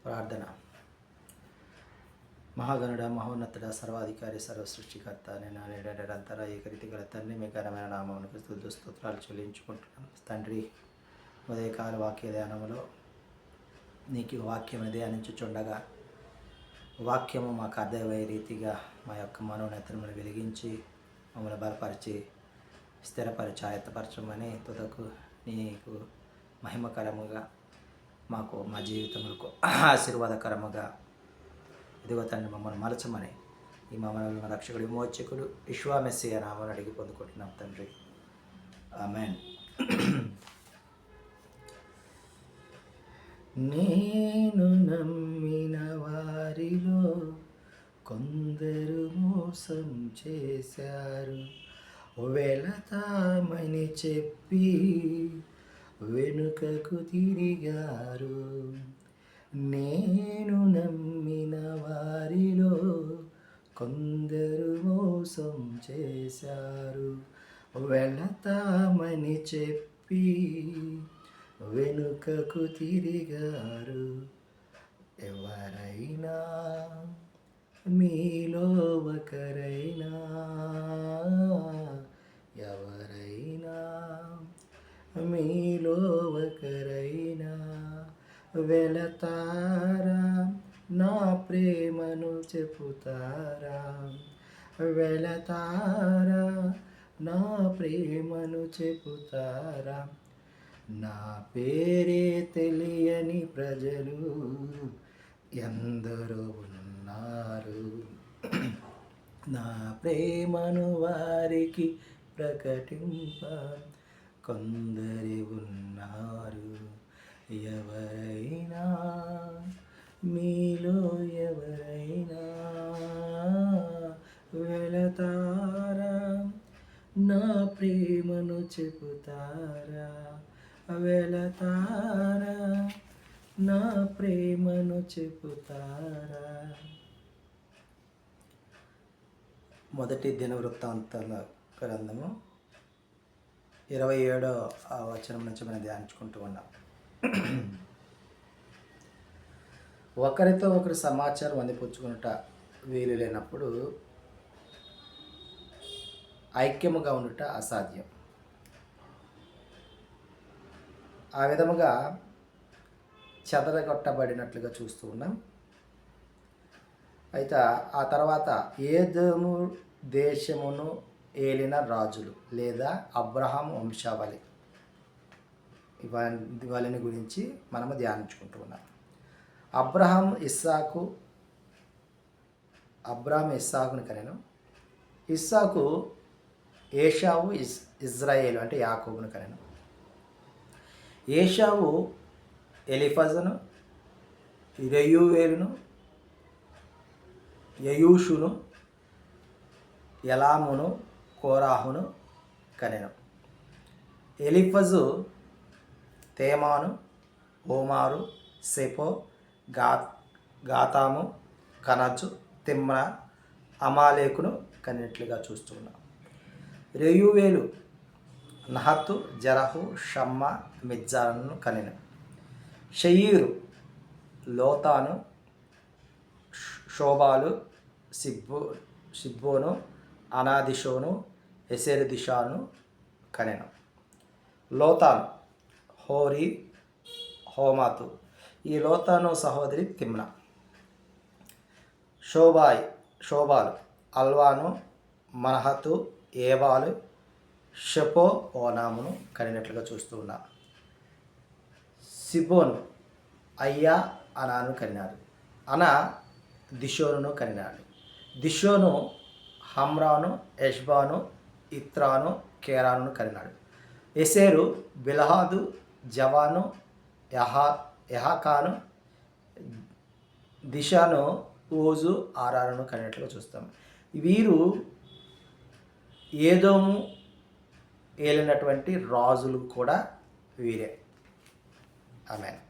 ప్రార్థన. మహాగణుడ, మహోన్నతుడ, సర్వాధికారి, సర్వసృష్టికర్త నేను నిరంతర ఏకరీతి గల తండ్రి, మీ ఘనమైన నామమునకు స్తుతులు చెల్లించుకుంటున్నాను. తండ్రి, ఉదయకాల వాక్య ధ్యానములో నీకు వాక్యం ధ్యానించుచుండగా వాక్యము మాకు అర్థమయ్యే రీతిగా మా యొక్క మనోనేత్రములు వెలిగించి మమ్మల్ని బలపరిచి స్థిరపరిచి ఆయత్తపరచమని తుదకు నీకు మహిమకరముగా మాకు మా జీవితములకు ఆశీర్వాదకరముగా ఇదిగో తండ్రి మమ్మల్ని మలచమని ఈ మమ్మల్ని రక్షకుడు విమోచకుడు యెషువా మెస్సియా నామమున అడిగి పొందుకుంటున్నాం తండ్రి. ఆమేన్. నేను నమ్మిన వారిలో కొందరు మోసం చేశారు, వెళతామని చెప్పి వెనుకకు తిరిగారు. నేను నమ్మిన వారిలో కొందరు మోసం చేశారు, వెళతామని చెప్పి వెనుకకు తిరిగారు. ఎవరైనా మీలో ఒకరైనా, ఎవరైనా మీలో ఒకరైనా వెళతారా, నా ప్రేమను చెబుతారా, వెళతారా, నా ప్రేమను చెబుతారా. నా పేరే తెలియని ప్రజలు ఎందరో ఉన్నారు, నా ప్రేమను వారికి ప్రకటింప కొందరి ఉన్నారు. ఎవరైనా మీలో ఎవరైనా వెళతారా, నా ప్రేమను చెబుతారా, వెళతారా, నా ప్రేమను చెబుతారా. మొదటి దినవృత్తాంతాల గ్రంథము 27వ వచనం నుంచి మనం ధ్యానించుకుంటూ ఉన్నాం. ఒకరితో ఒకరు సమాచారం అందిపుచ్చుకున్నట వీలు లేనప్పుడు ఐక్యముగా ఉండుట అసాధ్యం. ఆ విధముగా చెదరగొట్టబడినట్లుగా చూస్తూ ఉన్నాం. అయితే ఆ తర్వాత ఏదోము దేశమును ఏలిన రాజులు లేదా అబ్రహాం వంశావళి వాళ్ళని గురించి మనము ధ్యానించుకుంటూ ఉన్నాం. అబ్రహాం ఇస్సాకుని కనెను. ఇస్సాకు ఏషావు ఇజ్రాయేలు అంటే యాకోబును కనెను. ఏషావు ఎలిఫజును, రెయూవేలును, యయూషును, ఎలామును, కోరాహును కనెను. ఎలిఫజు తేమాను, ఓమారు, సెపో, గాతాము, కనజు, తిమ్నా, అమాలేకును కనినట్లుగా చూస్తున్నాం. రెయూవేలు నహతు, జరహు, షమ్మ, మిజ్జాను కనెను. షయీరు లోతాను, షోబాలు, సిబ్బోను, అనాదిషోను, ఎసెరుదిషాను కనెను. లోతాను హోరీ, హోమాతు. ఈ లోతాను సహోదరి తిమ్నా. షోబాలు అల్వాను, మనహతు, ఏబాలు, షపో, ఓనామును కనినట్లుగా చూస్తూ ఉన్నా. సిబోను అయ్యా అనాను కనినాడు. అనా దిషోనును కనినాడు. దిషోను హమ్రాను, ఎష్బాను, ఇత్రాను, కేరాను కనినాడు. ఎసేరు బిల్హాదు, జవాను, యహాకాను, దిషాను, ఓజు, ఆరాను కనినట్లుగా చూస్తాం. వీరు ఏదోము ఏలినటువంటి రాజులు కూడా వీరే. ఆమేన్.